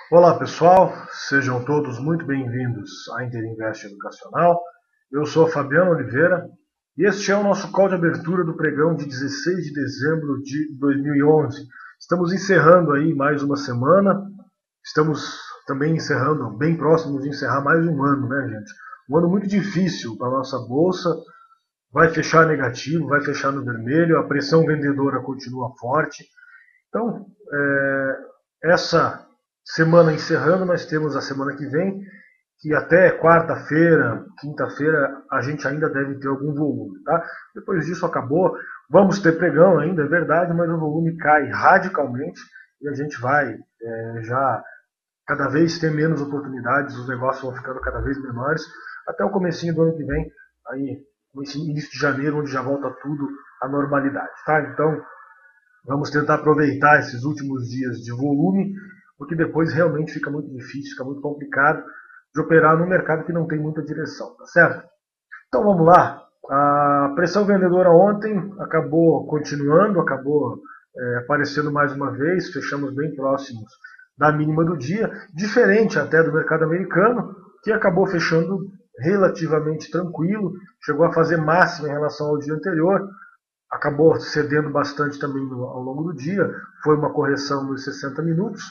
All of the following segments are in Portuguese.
Olá pessoal, sejam todos muito bem-vindos à Interinvest Educacional. Eu sou Fabiano Oliveira e este é o nosso call de abertura do pregão de 16 de dezembro de 2011. Estamos encerrando aí mais uma semana, estamos também encerrando, bem próximos de encerrar mais um ano, né, gente? Um ano muito difícil para a nossa bolsa, vai fechar negativo, vai fechar no vermelho, a pressão vendedora continua forte. Então, essa semana encerrando, nós temos a semana que vem, que até quarta-feira, quinta-feira, a gente ainda deve ter algum volume. Tá? Depois disso acabou. Vamos ter pregão ainda, é verdade, mas o volume cai radicalmente e a gente vai já cada vez ter menos oportunidades, os negócios vão ficando cada vez menores, até o comecinho do ano que vem, aí, início de janeiro, onde já volta tudo à normalidade. Tá? Então, vamos tentar aproveitar esses últimos dias de volume, porque depois realmente fica muito difícil, fica muito complicado de operar num mercado que não tem muita direção, tá certo? Então vamos lá. A pressão vendedora ontem acabou continuando, acabou aparecendo mais uma vez, fechamos bem próximos da mínima do dia, diferente até do mercado americano, que acabou fechando relativamente tranquilo, chegou a fazer máxima em relação ao dia anterior, acabou cedendo bastante também ao longo do dia, foi uma correção nos 60 minutos,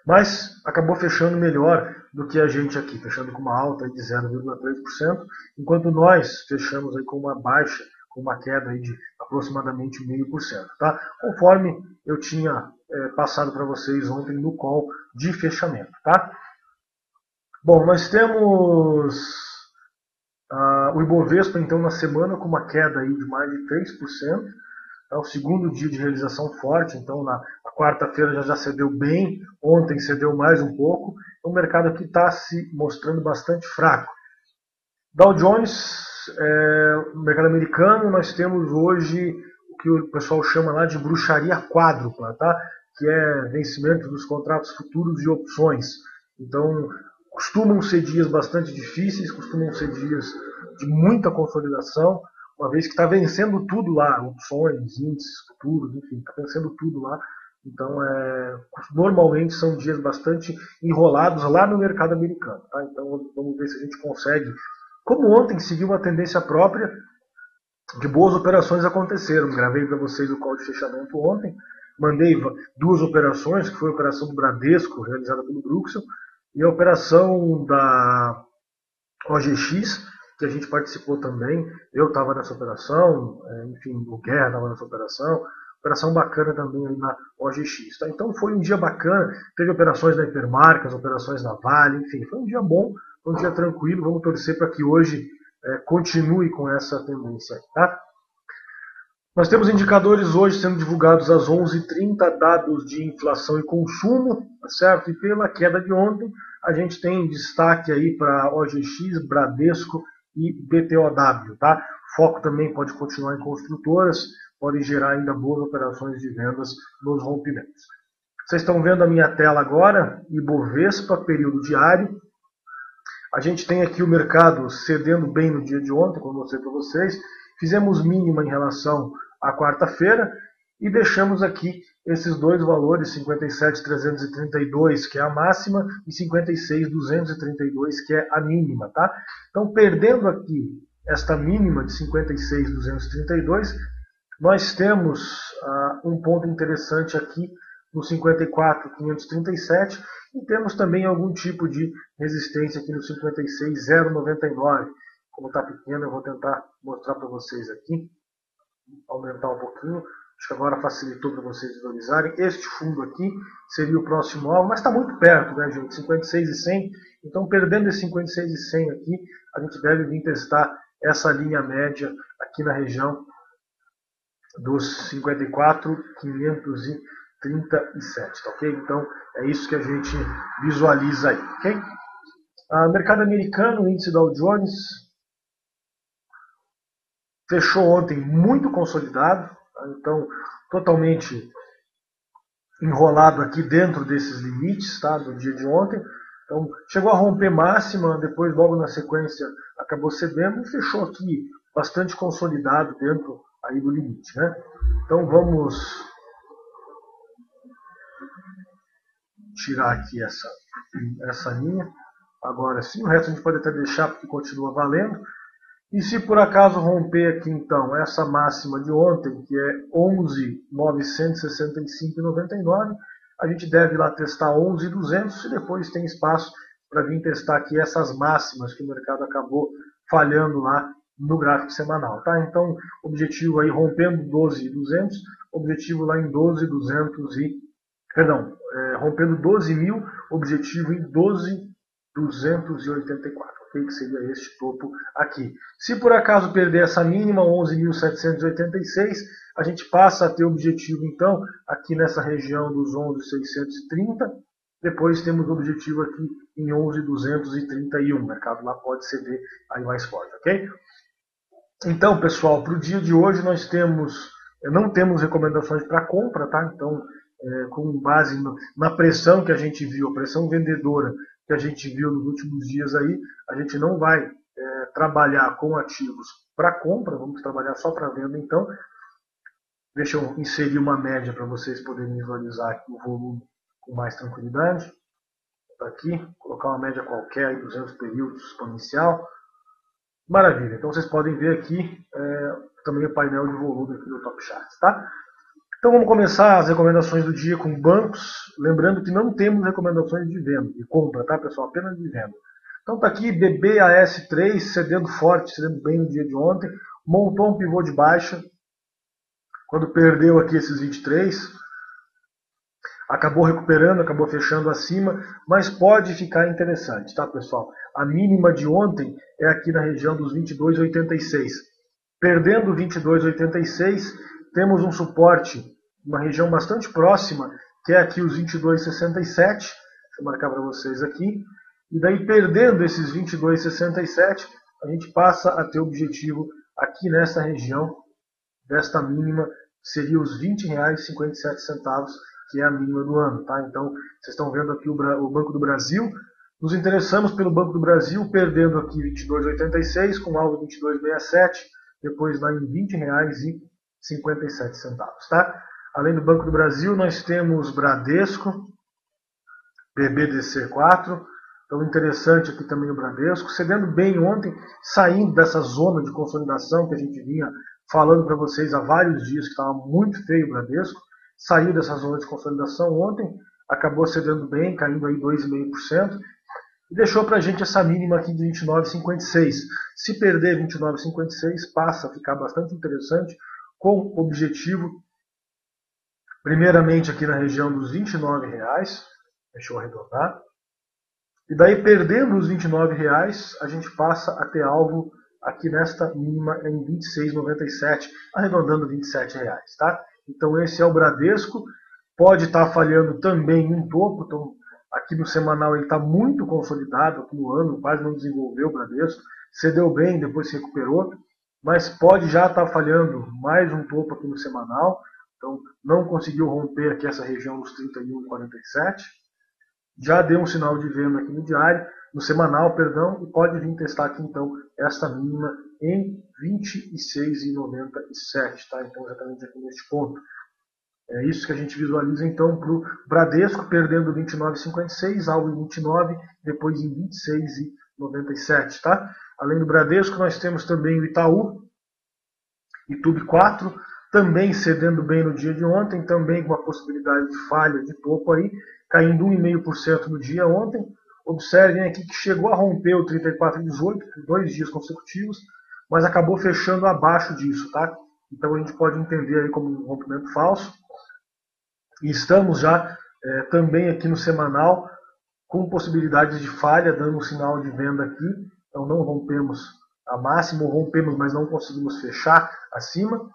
mas acabou fechando melhor do que a gente aqui, fechando com uma alta de 0,3%, enquanto nós fechamos aí com uma baixa, com uma queda aí de aproximadamente 0,5%, tá? Conforme eu tinha passado para vocês ontem no call de fechamento, tá? Bom, nós temos o Ibovespa, então, na semana com uma queda aí de mais de 3%. É o segundo dia de realização forte, então na quarta-feira já cedeu bem, ontem cedeu mais um pouco. O mercado aqui está se mostrando bastante fraco. Dow Jones, no mercado americano, nós temos hoje o que o pessoal chama lá de bruxaria quádrupla, tá? Que é vencimento dos contratos futuros e opções. Então, costumam ser dias bastante difíceis, costumam ser dias de muita consolidação, uma vez que está vencendo tudo lá, opções, índices, futuros, enfim, está vencendo tudo lá. Então, normalmente são dias bastante enrolados lá no mercado americano. Tá? Então, vamos ver se a gente consegue. Como ontem seguiu uma tendência própria, de boas operações aconteceram. Gravei para vocês o call de fechamento ontem, mandei duas operações, que foi a operação do Bradesco, realizada pelo Bruxel, e a operação da OGX, que a gente participou também. Eu estava nessa operação, enfim, o Guerra estava nessa operação bacana também aí na OGX. Tá? Então foi um dia bacana, teve operações na Hipermarcas, operações na Vale, enfim, foi um dia bom, foi um dia tranquilo, vamos torcer para que hoje continue com essa tendência. Tá? Nós temos indicadores hoje sendo divulgados às 11h30, dados de inflação e consumo, tá certo? E pela queda de ontem, a gente tem destaque aí para OGX, Bradesco e BTOW, tá? Foco também pode continuar em construtoras, podem gerar ainda boas operações de vendas nos rompimentos. Vocês estão vendo a minha tela agora, Ibovespa, período diário. A gente tem aqui o mercado cedendo bem no dia de ontem, como eu mostrei para vocês. Fizemos mínima em relação à quarta-feira e deixamos aqui esses dois valores, 57.332, que é a máxima, e 56.232, que é a mínima. Tá? Então, perdendo aqui esta mínima de 56.232, nós temos um ponto interessante aqui no 54.537 e temos também algum tipo de resistência aqui no 56.099. Como está pequeno, eu vou tentar mostrar para vocês aqui, aumentar um pouquinho. Acho que agora facilitou para vocês visualizarem. Este fundo aqui seria o próximo alvo, mas está muito perto, né, gente? 56.100. Então, perdendo esse 56.100 aqui, a gente deve vir testar essa linha média aqui na região dos 54.537, tá ok? Então, é isso que a gente visualiza aí, ok? Mercado americano, o índice Dow Jones fechou ontem muito consolidado, tá? Então, totalmente enrolado aqui dentro desses limites, tá? Do dia de ontem. Então, chegou a romper máxima, depois, logo na sequência, acabou cedendo e fechou aqui bastante consolidado dentro aí do limite, né? Então, vamos tirar aqui essa linha. Agora sim, o resto a gente pode até deixar porque continua valendo. E se por acaso romper aqui então essa máxima de ontem, que é 11.965,99, a gente deve lá testar 11.200 e depois tem espaço para vir testar aqui essas máximas que o mercado acabou falhando lá no gráfico semanal, tá? Então, objetivo aí rompendo 12.200, objetivo lá em 12.200 rompendo 12.000, objetivo em 12.284, ok? Que seria este topo aqui. Se por acaso perder essa mínima, 11.786, a gente passa a ter objetivo então aqui nessa região dos 11.630. Depois temos o objetivo aqui em 11.231. O mercado lá pode ceder aí mais forte, ok? Então, pessoal, para o dia de hoje nós não temos recomendações para compra, tá? Então, com base na pressão que a gente viu, a pressão vendedora que a gente viu nos últimos dias aí, a gente não vai trabalhar com ativos para compra, vamos trabalhar só para venda então. Deixa eu inserir uma média para vocês poderem visualizar aqui o volume com mais tranquilidade. Tá aqui, colocar uma média qualquer, 200 períodos exponencial. Maravilha, então vocês podem ver aqui também o painel de volume aqui do Top Charts, tá? Então vamos começar as recomendações do dia com bancos, lembrando que não temos recomendações de venda, de compra, tá pessoal? Apenas de venda. Então tá aqui BBAS3 cedendo forte, cedendo bem no dia de ontem, montou um pivô de baixa, quando perdeu aqui esses 23, acabou recuperando, acabou fechando acima, mas pode ficar interessante, tá pessoal? A mínima de ontem é aqui na região dos 22,86. Perdendo 22,86, temos um suporte, uma região bastante próxima, que é aqui os 22,67. Deixa eu marcar para vocês aqui. E daí, perdendo esses 22,67, a gente passa a ter objetivo aqui nessa região, desta mínima, seria os R$ 20,57, que é a mínima do ano, tá? Então, vocês estão vendo aqui o Banco do Brasil. Nos interessamos pelo Banco do Brasil, perdendo aqui 22,86, com alvo 22,67, depois lá em R$ 20,57, tá? Além do Banco do Brasil, nós temos Bradesco, BBDC4. Então, interessante aqui também o Bradesco, cedendo bem ontem, saindo dessa zona de consolidação que a gente vinha falando para vocês há vários dias, que estava muito feio o Bradesco. Saiu dessa zona de consolidação ontem, acabou cedendo bem, caindo aí 2,5%, e deixou para a gente essa mínima aqui de 29,56. Se perder 29,56, passa a ficar bastante interessante, com objetivo, primeiramente aqui na região dos R$ 29,00, deixa eu arredondar, e daí perdendo os R$ 29,00, a gente passa a ter alvo aqui nesta mínima em R$ 26,97, arredondando R$ 27,00, tá? Então esse é o Bradesco, pode estar falhando também um topo, então aqui no semanal ele está muito consolidado, aqui no ano quase não desenvolveu o Bradesco, cedeu bem, depois se recuperou, mas pode já estar falhando mais um topo aqui no semanal, então não conseguiu romper aqui essa região dos 31,47, já deu um sinal de venda aqui no diário, no semanal, perdão, e pode vir testar aqui então esta mínima em 26,97, tá? Então exatamente aqui neste ponto. É isso que a gente visualiza então para o Bradesco, perdendo 29,56, alvo em 29, depois em 26,97, tá? Além do Bradesco, nós temos também o Itaú, Itub4, também cedendo bem no dia de ontem, também com uma possibilidade de falha de topo aí, caindo 1,5% no dia ontem. Observem aqui que chegou a romper o 34,18 por 2 dias consecutivos, mas acabou fechando abaixo disso, tá? Então a gente pode entender aí como um rompimento falso. E estamos já também aqui no semanal com possibilidades de falha, dando um sinal de venda aqui. Então não rompemos a máxima, ou rompemos, mas não conseguimos fechar acima.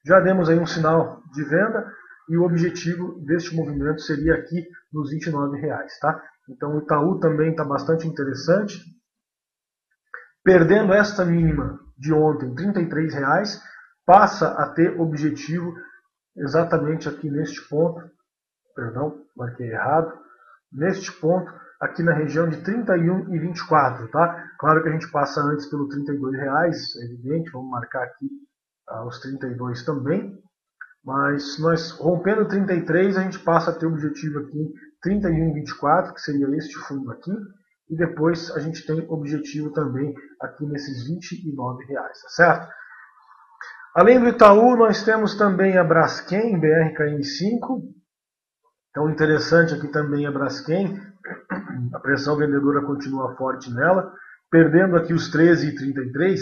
Já demos aí um sinal de venda e o objetivo deste movimento seria aqui nos R$ 29,00, tá? Então o Itaú também está bastante interessante. Perdendo esta mínima de ontem, R$ 33,00, passa a ter objetivo exatamente aqui neste ponto, perdão, marquei errado, neste ponto, aqui na região de 31,24, tá? Claro que a gente passa antes pelo R$ 32,00, é evidente, vamos marcar aqui os 32 também, mas nós rompendo 33, a gente passa a ter objetivo aqui 31,24, que seria este fundo aqui, e depois a gente tem objetivo também aqui nesses R$29, tá certo? Além do Itaú, nós temos também a Braskem, BRKM5. Então, interessante aqui também a Braskem, a pressão vendedora continua forte nela, perdendo aqui os 13,33,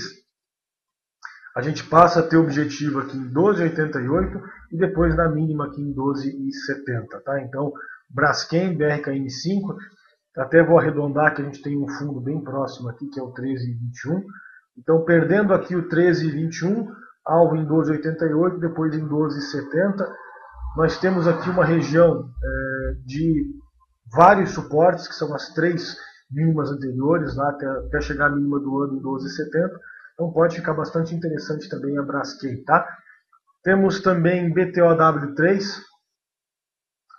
a gente passa a ter objetivo aqui em 12,88 e depois na mínima aqui em 12,70, tá? Então, Braskem, BRKM5, até vou arredondar que a gente tem um fundo bem próximo aqui, que é o 13,21. Então, perdendo aqui o 13,21, alvo em 12,88, depois em 12,70. Nós temos aqui uma região de vários suportes, que são as 3 mínimas anteriores, lá até chegar a mínima do ano em 12,70. Então pode ficar bastante interessante também a Braskem, tá? Temos também BTOW3,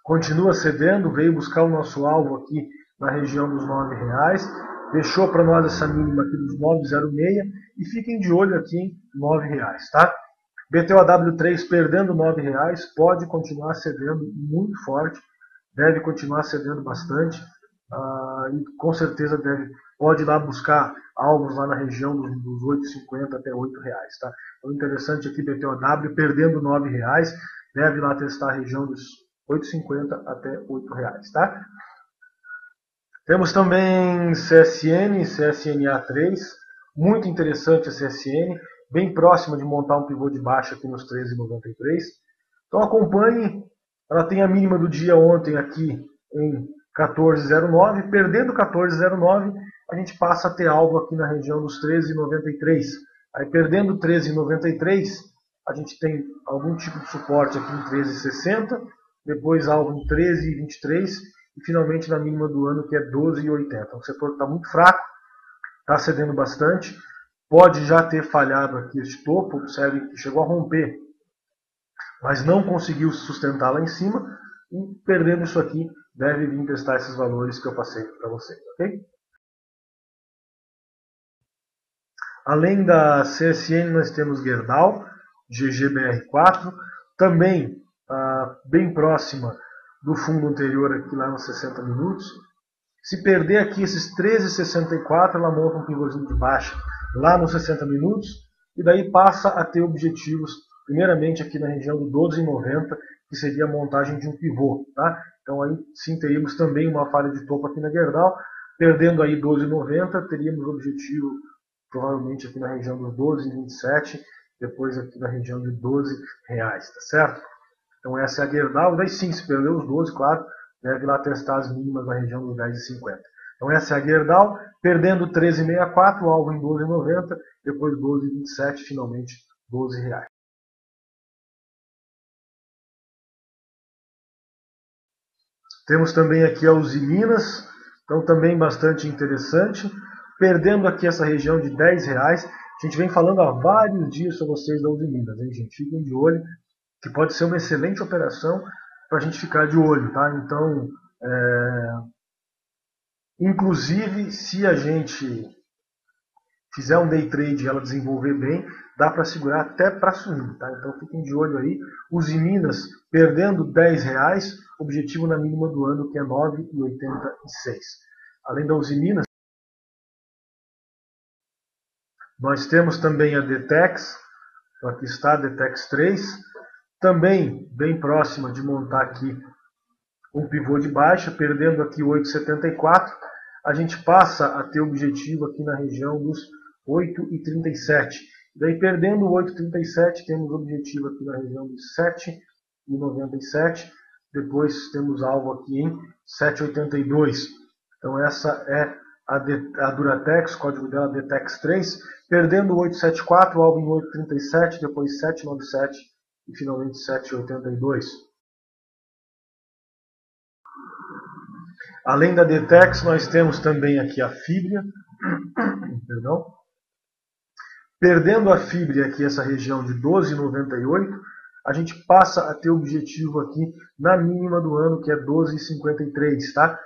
continua cedendo, veio buscar o nosso alvo aqui na região dos R$9, deixou para nós essa mínima aqui dos 9,06 e fiquem de olho aqui em R$9, tá? BTOW3 perdendo R$9, pode continuar cedendo muito forte, deve continuar cedendo bastante, e com certeza pode ir lá buscar alvos lá na região dos 8,50 até R$8, tá? Então interessante aqui BTOW perdendo R$9, deve lá testar a região dos 8,50 até R$8, tá? Temos também CSN, CSNA3, muito interessante a CSN, bem próxima de montar um pivô de baixa aqui nos 13,93. Então acompanhe, ela tem a mínima do dia ontem aqui em 14,09, perdendo 14,09, a gente passa a ter alvo aqui na região dos 13,93. Aí perdendo 13,93, a gente tem algum tipo de suporte aqui em 13,60, depois alvo em 13,23 e finalmente na mínima do ano que é 12,80. O setor está muito fraco, está cedendo bastante, pode já ter falhado aqui este topo, observe que chegou a romper, mas não conseguiu se sustentar lá em cima, e perdendo isso aqui, deve vir testar esses valores que eu passei para você, ok? Além da CSN, nós temos Gerdau, GGBR4, também bem próxima do fundo anterior aqui lá nos 60 minutos. Se perder aqui esses 13,64, ela monta um pivôzinho de baixa lá nos 60 minutos, e daí passa a ter objetivos, primeiramente aqui na região do 12,90, que seria a montagem de um pivô, tá? Então aí sim teríamos também uma falha de topo aqui na Gerdau, perdendo aí 12,90, teríamos objetivo provavelmente aqui na região dos 12,27, depois aqui na região de R$12, tá certo? Então essa é a Gerdau, daí sim, se perder os 12, claro, deve lá testar as mínimas na região dos 10,50. Então essa é a Gerdau, perdendo 13,64, alvo em 12,90, depois 12,27, finalmente R$12. Temos também aqui a Uzi Minas, então também bastante interessante, perdendo aqui essa região de R$10. A gente vem falando há vários dias para vocês da Uzi Minas, hein, gente? Fiquem de olho, que pode ser uma excelente operação para a gente ficar de olho, tá? Então, inclusive, se a gente fizer um day trade e ela desenvolver bem, dá para segurar até para subir, tá? Então fiquem de olho aí. Uzi Minas perdendo R$10, objetivo na mínima do ano que é 9,86. Além da Uzi Minas, nós temos também a Detex, então aqui está a Detex 3, também bem próxima de montar aqui um pivô de baixa, perdendo aqui 8,74, a gente passa a ter objetivo aqui na região dos 8,37. Daí perdendo o 8,37, temos objetivo aqui na região de 7,97, depois temos alvo aqui em 7,82. Então essa é a Duratex, código dela Detex 3, perdendo o 8,74, alvo em 8,37, depois 7,97 e finalmente 7,82. Além da Detex, nós temos também aqui a Fibria, perdão. Perdendo a Fibria aqui essa região de 12,98, a gente passa a ter objetivo aqui na mínima do ano, que é 12,53, tá?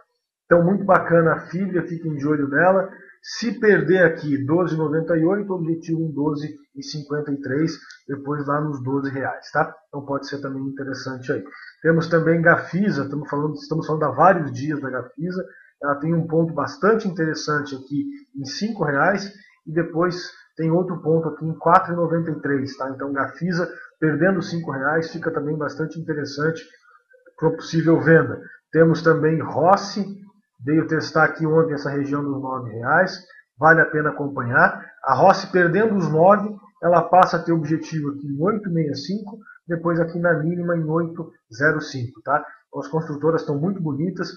Então muito bacana a Fibria, fiquem de olho nela. Se perder aqui 12,98, objetivo em 12,53, depois lá nos R$ 12, tá? Então pode ser também interessante aí. Temos também Gafisa, estamos falando há vários dias da Gafisa, ela tem um ponto bastante interessante aqui em R$ 5, e depois tem outro ponto aqui em R$ 4,93, tá? Então Gafisa perdendo R$ 5 fica também bastante interessante para possível venda. Temos também Rossi, veio testar aqui ontem essa região dos R$ 9, vale a pena acompanhar. A Rossi perdendo os 9, ela passa a ter objetivo aqui em 8,65, depois aqui na mínima em 8,05, tá? As construtoras estão muito bonitas.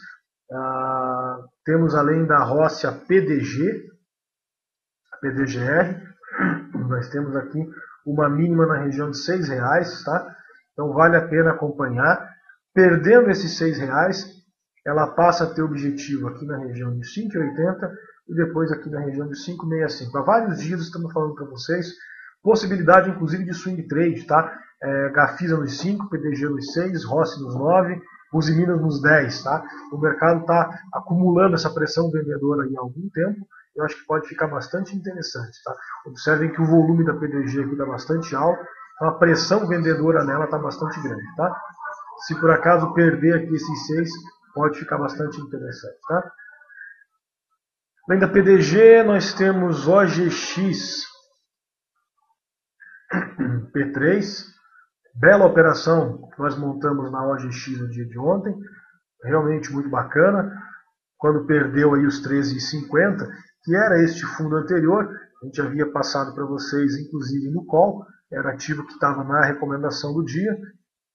Temos além da Rossi a PDG, a PDGR, nós temos aqui uma mínima na região de R$ 6, tá? Então vale a pena acompanhar. Perdendo esses R$ 6, ela passa a ter objetivo aqui na região de 5,80 e depois aqui na região de 5,65. Há vários dias estamos falando para vocês, possibilidade inclusive de swing trade, tá? Gafisa nos 5, PDG nos 6, Rossi nos 9, Usiminas nos 10, tá? O mercado está acumulando essa pressão vendedora aí há algum tempo. Eu acho que pode ficar bastante interessante, tá? Observem que o volume da PDG aqui está bastante alto, então a pressão vendedora nela está bastante grande, tá? Se por acaso perder aqui esses 6, pode ficar bastante interessante, tá? Além da PDG, nós temos OGX P3, bela operação que nós montamos na OGX no dia de ontem, realmente muito bacana, quando perdeu aí os 13,50, que era este fundo anterior, a gente havia passado para vocês, inclusive no call, era ativo que estava na recomendação do dia,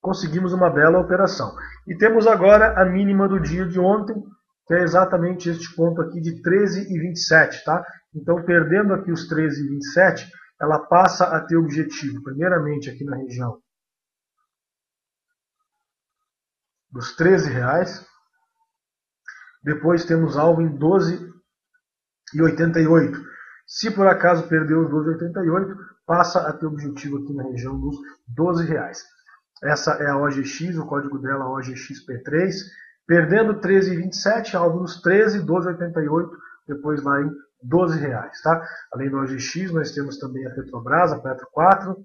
conseguimos uma bela operação. E temos agora a mínima do dia de ontem, que é exatamente este ponto aqui de 13,27, tá? Então, perdendo aqui os 13,27, ela passa a ter objetivo, primeiramente aqui na região dos R$ 13, depois temos alvo em 12,88. Se por acaso perder os 12,88, passa a ter objetivo aqui na região dos R$ 12. Essa é a OGX, o código dela é OGXP3. Perdendo 13,27, alvo nos 13, 12,88, depois lá em R$ 12, tá? Além do OGX, nós temos também a Petrobras, a Petro 4.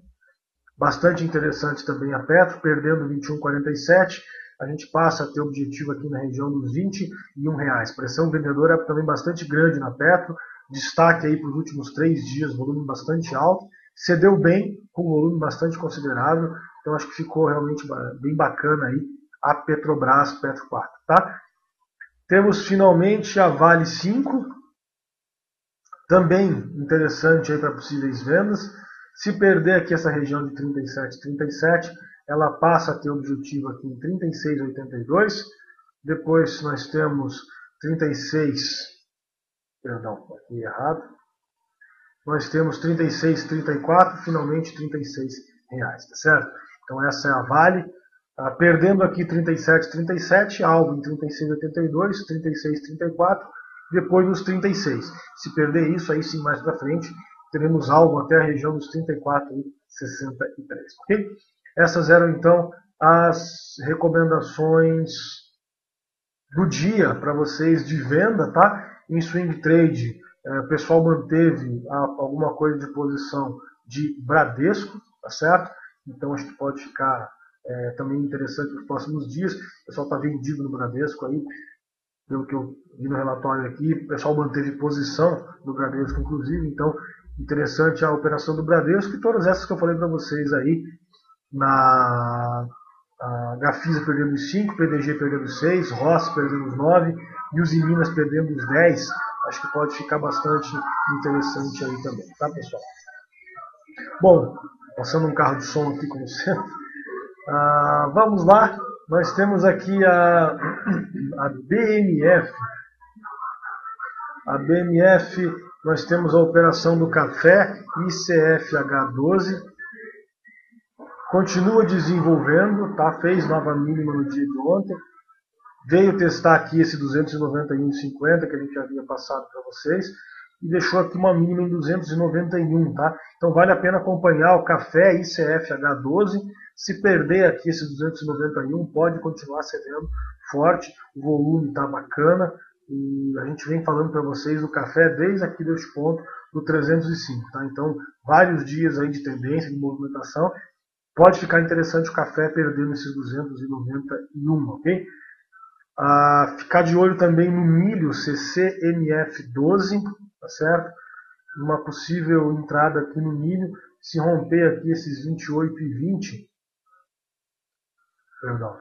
Bastante interessante também a Petro, perdendo 21,47. A gente passa a ter objetivo aqui na região dos R$ 21. Pressão vendedora é também bastante grande na Petro. Destaque aí para os últimos 3 dias, volume bastante alto. Cedeu bem, com volume bastante considerável. Então acho que ficou realmente bem bacana aí a Petrobras Petro 4, tá? Temos finalmente a Vale 5, também interessante aí para possíveis vendas. Se perder aqui essa região de 37,37, ela passa a ter objetivo aqui em 36,82. Depois nós temos 36, perdão, aqui errado. Nós temos 36,34, finalmente R$ 36, tá certo? Então essa é a Vale. Perdendo aqui 37,37, alvo em 36,82, 36,34, depois nos 36. Se perder isso, aí sim mais para frente, teremos alvo até a região dos 34,63. Ok? Essas eram então as recomendações do dia para vocês de venda, tá? Em swing trade, o pessoal manteve alguma coisa de posição de Bradesco, tá certo? Então acho que pode ficar também interessante nos próximos dias. O pessoal está vendido no Bradesco aí, pelo que eu vi no relatório aqui, o pessoal manteve posição no Bradesco, inclusive. Então, interessante a operação do Bradesco e todas essas que eu falei para vocês aí, na Gafisa perdendo os 5, PDG perdendo os 6, Rossi perdendo os 9 e os Minas perdendo os 10. Acho que pode ficar bastante interessante aí também, tá, pessoal? Bom, passando um carro de som aqui como sempre. Vamos lá, nós temos aqui a BMF. A BMF, nós temos a operação do café ICFH12. Continua desenvolvendo, tá? Fez nova mínima no dia de ontem. Veio testar aqui esse 291,50 que a gente já havia passado para vocês. E deixou aqui uma mínima em 291, tá? Então vale a pena acompanhar o café ICFH12. Se perder aqui esse 291, pode continuar cedendo forte. O volume está bacana E a gente vem falando para vocês do café desde aqui deste ponto do 305, tá? Então, vários dias aí de tendência, de movimentação. Pode ficar interessante o café perdendo esses 291, ok? Ficar de olho também no milho CCNF12, tá certo? Uma possível entrada aqui no milho, se romper aqui esses 28,20, perdão,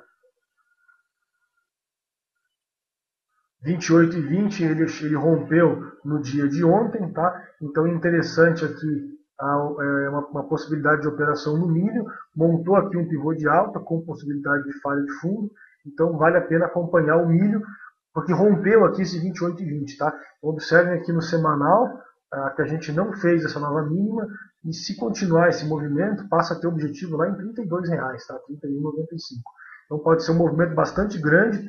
28,20 ele rompeu no dia de ontem, tá? Então é interessante aqui uma possibilidade de operação no milho, montou aqui um pivô de alta com possibilidade de falha de fundo, então vale a pena acompanhar o milho, porque rompeu aqui esse 28,20, tá? Observem aqui no semanal que a gente não fez essa nova mínima, e se continuar esse movimento, passa a ter objetivo lá em R$ 32, tá? R$ 31,95. Então pode ser um movimento bastante grande.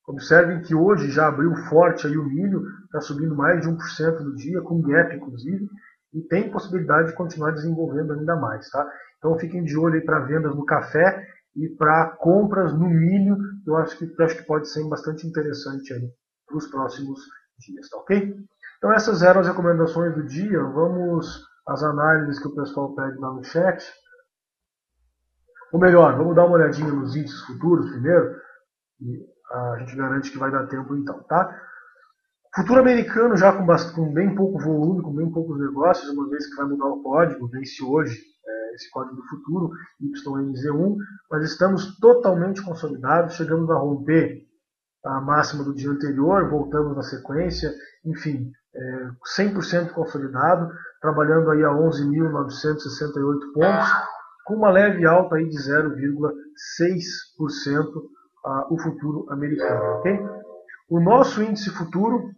Observem que hoje já abriu forte aí o milho, está subindo mais de 1% no dia, com gap inclusive, e tem possibilidade de continuar desenvolvendo ainda mais, tá? Então fiquem de olho aí para vendas no café e para compras no milho, eu acho que pode ser bastante interessante aí para os próximos dias, tá ok? Então essas eram as recomendações do dia. Vamos às análises que o pessoal pede lá no chat. Ou melhor, vamos dar uma olhadinha nos índices futuros primeiro, e a gente garante que vai dar tempo então, tá? Futuro americano já com bem pouco volume, com bem poucos negócios, uma vez que vai mudar o código, vence hoje esse código do futuro, YNZ1, mas estamos totalmente consolidados, chegamos a romper a máxima do dia anterior, voltamos na sequência, enfim, 100% consolidado, trabalhando aí a 11.968 pontos, com uma leve alta aí de 0,6% o futuro americano, ok? O nosso índice futuro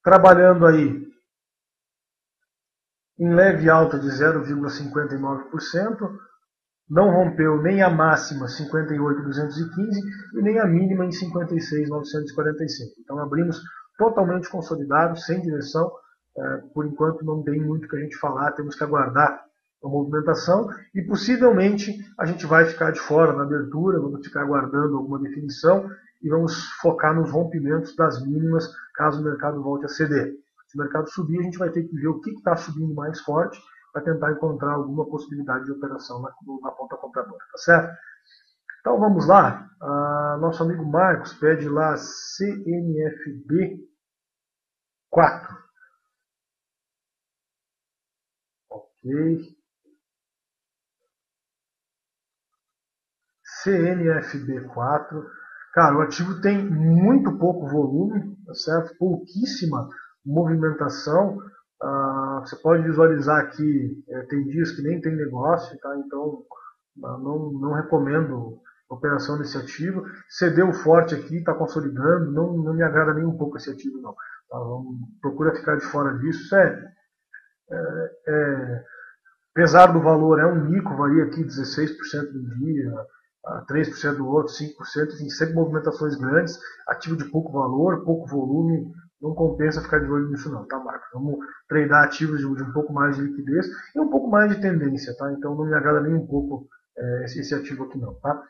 trabalhando aí em leve alta de 0,59%, não rompeu nem a máxima 58.215 e nem a mínima em 56.945. Então abrimos totalmente consolidado, sem direção. Por enquanto não tem muito o que a gente falar, temos que aguardar a movimentação e possivelmente a gente vai ficar de fora na abertura, vamos ficar aguardando alguma definição e vamos focar nos rompimentos das mínimas caso o mercado volte a ceder. Se o mercado subir, a gente vai ter que ver o que está subindo mais forte para tentar encontrar alguma possibilidade de operação na ponta compradora, tá certo? Então vamos lá. Nosso amigo Marcos pede lá CNFB 4. Ok. CNFB4. Cara, o ativo tem muito pouco volume, tá certo? Pouquíssima movimentação. Você pode visualizar aqui, tem dias que nem tem negócio, tá? Então não recomendo operação nesse ativo. Cedeu forte aqui, está consolidando, não me agrada nem um pouco esse ativo não. Tá? Procura ficar de fora disso. Apesar do valor, é um mico, varia aqui 16% do dia, 3% do outro, 5%, enfim, sempre movimentações grandes, ativo de pouco valor, pouco volume, não compensa ficar de olho nisso não, tá, Marcos? Vamos treinar ativos de um pouco mais de liquidez e um pouco mais de tendência, tá? Então não me agrada nem um pouco esse ativo aqui não, tá?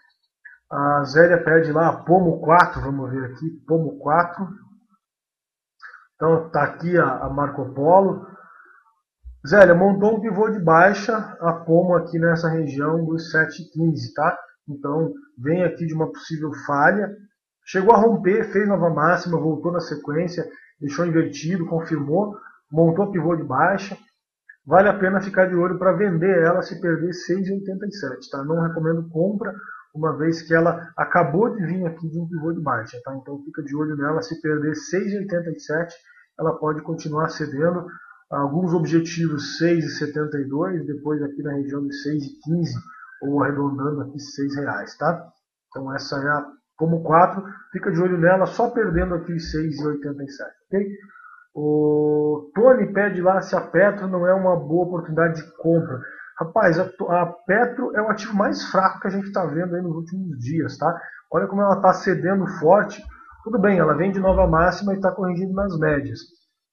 A Zélia pede lá a Pomo 4, vamos ver aqui, Pomo 4. Então tá aqui a Marco Polo. Zélia, montou um pivô de baixa, a Pomo aqui nessa região dos 7,15, tá? Então, vem aqui de uma possível falha. Chegou a romper, fez nova máxima, voltou na sequência, deixou invertido, confirmou, montou pivô de baixa. Vale a pena ficar de olho para vender ela se perder 6,87, tá? Não recomendo compra, uma vez que ela acabou de vir aqui de um pivô de baixa, tá? Então, fica de olho nela, se perder 6,87, ela pode continuar cedendo. Alguns objetivos 6,72, depois aqui na região de 6,15, ou arredondando aqui R$6, tá? Então essa é a Pomo 4, fica de olho nela, só perdendo aqui os 6,87, ok? O Tony pede lá se a Petro não é uma boa oportunidade de compra. Rapaz, a Petro é o ativo mais fraco que a gente está vendo aí nos últimos dias, tá? Olha como ela está cedendo forte. Tudo bem, ela vem de nova máxima e está corrigindo nas médias.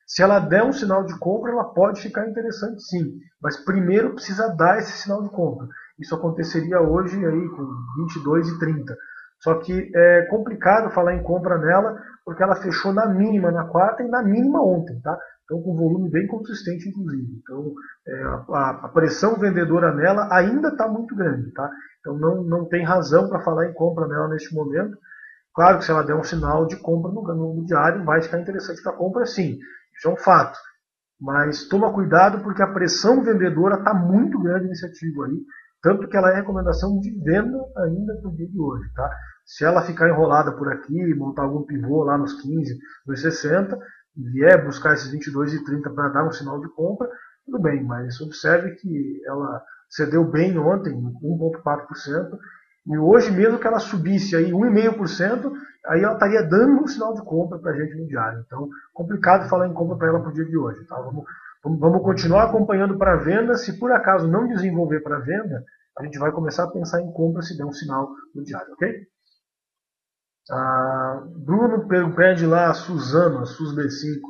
Se ela der um sinal de compra, ela pode ficar interessante sim, mas primeiro precisa dar esse sinal de compra. isso aconteceria hoje aí com 22,30. Só que é complicado falar em compra nela, porque ela fechou na mínima na quarta e na mínima ontem, tá? Então com volume bem consistente, inclusive. Então a pressão vendedora nela ainda está muito grande, tá? Então não tem razão para falar em compra nela neste momento. Claro que se ela der um sinal de compra no diário, vai ficar interessante para compra sim. Isso é um fato. Mas toma cuidado porque a pressão vendedora está muito grande nesse ativo aí. Tanto que ela é recomendação de venda ainda no dia de hoje. Tá? Se ela ficar enrolada por aqui, montar algum pivô lá nos 15, nos 60, e vier buscar esses 22,30 para dar um sinal de compra, tudo bem. Mas observe que ela cedeu bem ontem, 1,4%. E hoje, mesmo que ela subisse aí 1,5%, aí ela estaria dando um sinal de compra para a gente no diário. Então, complicado falar em compra para ela para o dia de hoje. Tá? Vamos continuar acompanhando para venda. Se por acaso não desenvolver para venda, a gente vai começar a pensar em compra se der um sinal no diário, ok? Bruno pede lá a Suzano, a SUSB5.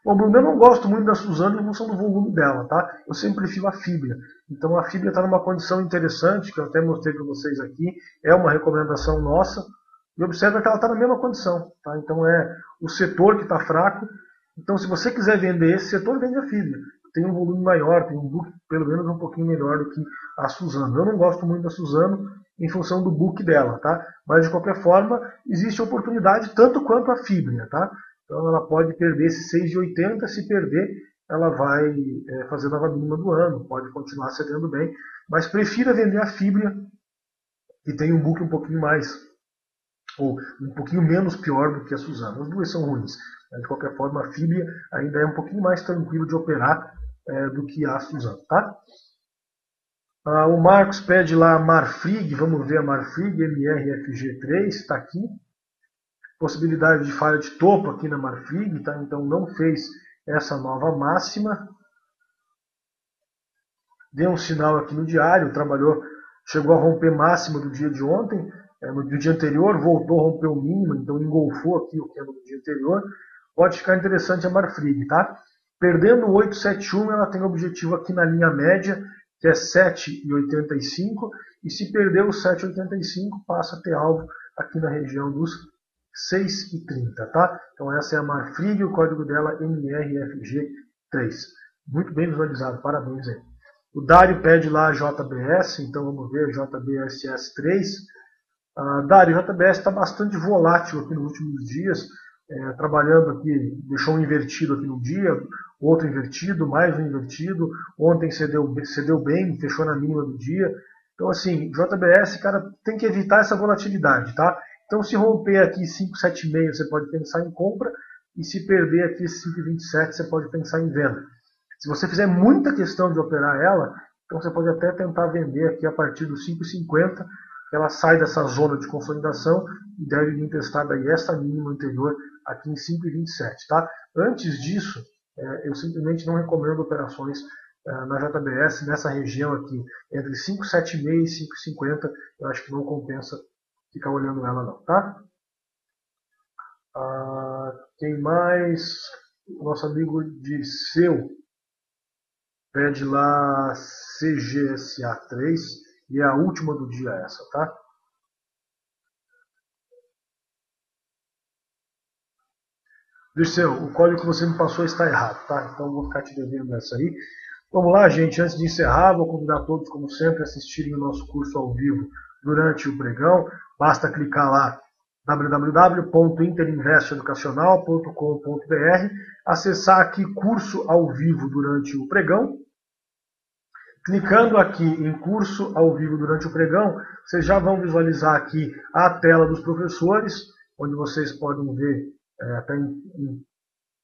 Bom, Bruno, eu não gosto muito da Suzano em função do volume dela, tá? Eu sempre prefiro a Fibria. Então a Fibria está numa condição interessante, que eu até mostrei para vocês aqui, é uma recomendação nossa, e observa que ela está na mesma condição, tá? Então é o setor que está fraco. Então se você quiser vender esse setor, vende a Fibria. Tem um volume maior, tem um book pelo menos um pouquinho melhor do que a Suzano. Eu não gosto muito da Suzano em função do book dela, tá? Mas de qualquer forma, existe oportunidade tanto quanto a Fibria, tá? Então ela pode perder esse 6,80, se perder, ela vai fazer nova mínima do ano, pode continuar cedendo bem, mas prefira vender a Fibria, que tem um book um pouquinho mais, ou um pouquinho menos pior do que a Suzano. As duas são ruins, mas de qualquer forma a Fibria ainda é um pouquinho mais tranquilo de operar do que a Suzano, tá? O Marcos pede lá a Marfrig, vamos ver a Marfrig, MRFG3, está aqui. Possibilidade de falha de topo aqui na Marfrig, tá? Então não fez essa nova máxima. Deu um sinal aqui no diário, trabalhou, chegou a romper máxima do dia de ontem, no dia anterior, voltou a romper o mínimo, então engolfou aqui o que é no dia anterior. Pode ficar interessante a Marfrig, tá? Perdendo o 871, ela tem objetivo aqui na linha média, que é 7,85, e se perder o 7,85, passa a ter alvo aqui na região dos 6,30, tá? Então essa é a Marfrig, o código dela MRFG3. Muito bem visualizado, parabéns aí. O Dário pede lá a JBS, então vamos ver a JBSS3. Dário, a JBS está bastante volátil aqui nos últimos dias, trabalhando aqui, deixou um invertido aqui no dia, outro invertido, mais um invertido. Ontem cedeu bem, fechou na mínima do dia. Então assim, JBS, cara, tem que evitar essa volatilidade, tá? Então, se romper aqui 5,76, você pode pensar em compra, e se perder aqui 5,27, você pode pensar em venda. Se você fizer muita questão de operar ela, então você pode até tentar vender aqui a partir dos 5,50, ela sai dessa zona de consolidação e deve vir testar daí essa mínima anterior aqui em 5,27, tá? Antes disso, eu simplesmente não recomendo operações na JBS nessa região aqui, entre 5,76 e 5,50, eu acho que não compensa ficar olhando ela não, tá? Quem mais? O nosso amigo Dirceu pede lá CGSA3 e é a última do dia essa, tá? Dirceu, o código que você me passou está errado, tá? Então vou ficar te devendo essa aí. Vamos lá, gente, antes de encerrar, vou convidar todos, como sempre, a assistirem o nosso curso ao vivo durante o pregão. Basta clicar lá www.interinvesteducacional.com.br, acessar aqui curso ao vivo durante o pregão. Clicando aqui em curso ao vivo durante o pregão, vocês já vão visualizar aqui a tela dos professores, onde vocês podem ver até em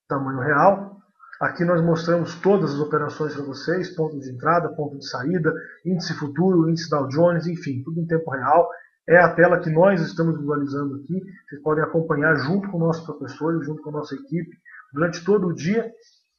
tamanho real. Aqui nós mostramos todas as operações para vocês, ponto de entrada, ponto de saída, índice futuro, índice Dow Jones, enfim, tudo em tempo real. É a tela que nós estamos visualizando aqui. Vocês podem acompanhar junto com nossos professores, junto com a nossa equipe, durante todo o dia.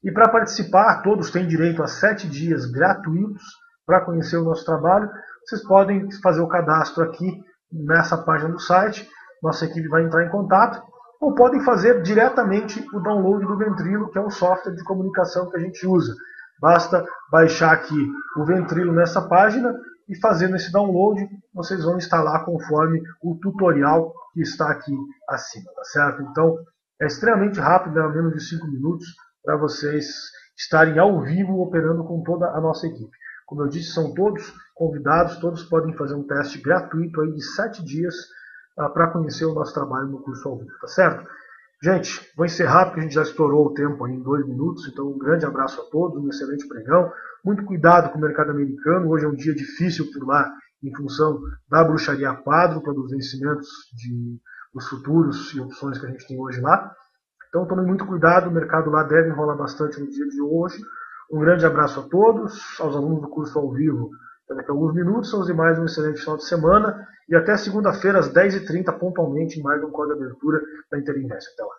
E para participar, todos têm direito a 7 dias gratuitos para conhecer o nosso trabalho. Vocês podem fazer o cadastro aqui nessa página do site. Nossa equipe vai entrar em contato. Ou podem fazer diretamente o download do Ventrilo, que é um software de comunicação que a gente usa. Basta baixar aqui o Ventrilo nessa página e fazendo esse download, vocês vão instalar conforme o tutorial que está aqui acima, tá certo? Então, é extremamente rápido, é menos de 5 minutos, para vocês estarem ao vivo operando com toda a nossa equipe. Como eu disse, são todos convidados, todos podem fazer um teste gratuito aí de 7 dias para conhecer o nosso trabalho no curso ao vivo, tá certo? Gente, vou encerrar porque a gente já estourou o tempo aí em 2 minutos, então um grande abraço a todos, um excelente pregão. Muito cuidado com o mercado americano, hoje é um dia difícil por lá em função da bruxaria quádrupla, dos vencimentos dos futuros e opções que a gente tem hoje lá. Então tome muito cuidado, o mercado lá deve enrolar bastante no dia de hoje. Um grande abraço a todos, aos alunos do curso ao vivo daqui a alguns minutos, aos demais um excelente final de semana e até segunda-feira às 10h30 pontualmente em mais um código de abertura da Interinvest. Até lá.